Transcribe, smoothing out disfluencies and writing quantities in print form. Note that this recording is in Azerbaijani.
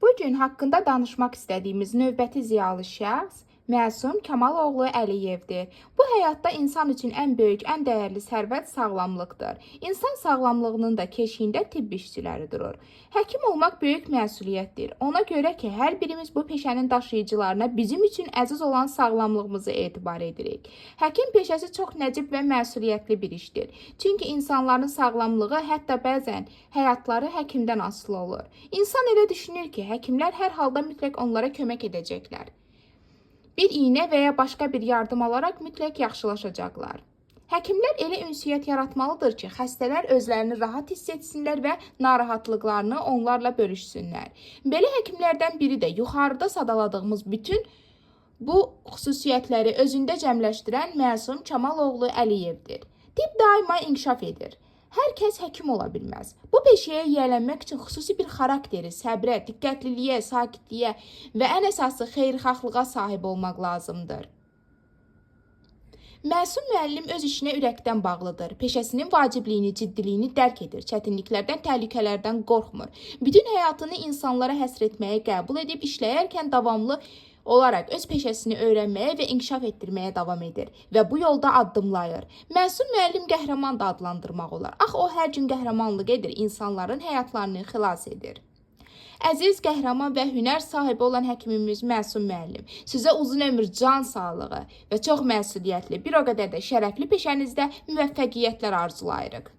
Bu gün haqqında danışmaq istədiyimiz növbəti ziyalı şəxs Məsum Kamaloğlu Əliyevdir. Bu həyatda insan üçün ən böyük, ən dəyərli sərvət sağlamlıqdır. İnsan sağlamlığının da keşiyində tibb işçiləri durur. Həkim olmaq böyük məsuliyyətdir. Ona görə ki, hər birimiz bu peşənin daşıyıcılarına bizim üçün əziz olan sağlamlığımızı etibar edirik. Həkim peşəsi çox nəcib və məsuliyyətli bir işdir. Çünki insanların sağlamlığı, hətta bəzən həyatları həkimdən asılı olur. İnsan elə düşünür ki, həkimlər hər halda mütləq onlara kömək edəcəklər. Bir iynə və ya başqa bir yardım alaraq mütləq yaxşılaşacaqlar. Həkimlər elə ünsiyyət yaratmalıdır ki, xəstələr özlərini rahat hiss etsinlər və narahatlıqlarını onlarla bölüşsünlər. Belə həkimlərdən biri də yuxarıda sadaladığımız bütün bu xüsusiyyətləri özündə cəmləşdirən Məsum Kamaloğlu Əliyevdir. Tibb daima inkişaf edir. Hər kəs həkim ola bilməz. Bu peşəyə yiyələnmək üçün xüsusi bir xarakteri, səbrə, diqqətliliyə, sakitliyə və ən əsası xeyirxahlığa sahib olmaq lazımdır. Məsum müəllim öz işinə ürəkdən bağlıdır. Peşəsinin vacibliyini, ciddiliyini dərk edir. Çətinliklərdən, təhlükələrdən qorxmur. Bütün həyatını insanlara həsr etməyə qəbul edib işləyərkən davamlı olaraq öz peşəsini öyrənməyə və inkişaf etdirməyə davam edir və bu yolda addımlayır. Məsum müəllim qəhrəman da adlandırmaq olar. Axı o hər gün qəhrəmanlıq edir, insanların həyatlarını xilas edir. Əziz, qəhrəman və hünər sahibi olan həkimimiz Məsum müəllim, sizə uzun ömür, can sağlığı və çox məsuliyyətli, bir o qədər də şərəfli peşənizdə müvəffəqiyyətlər arzulayırıq.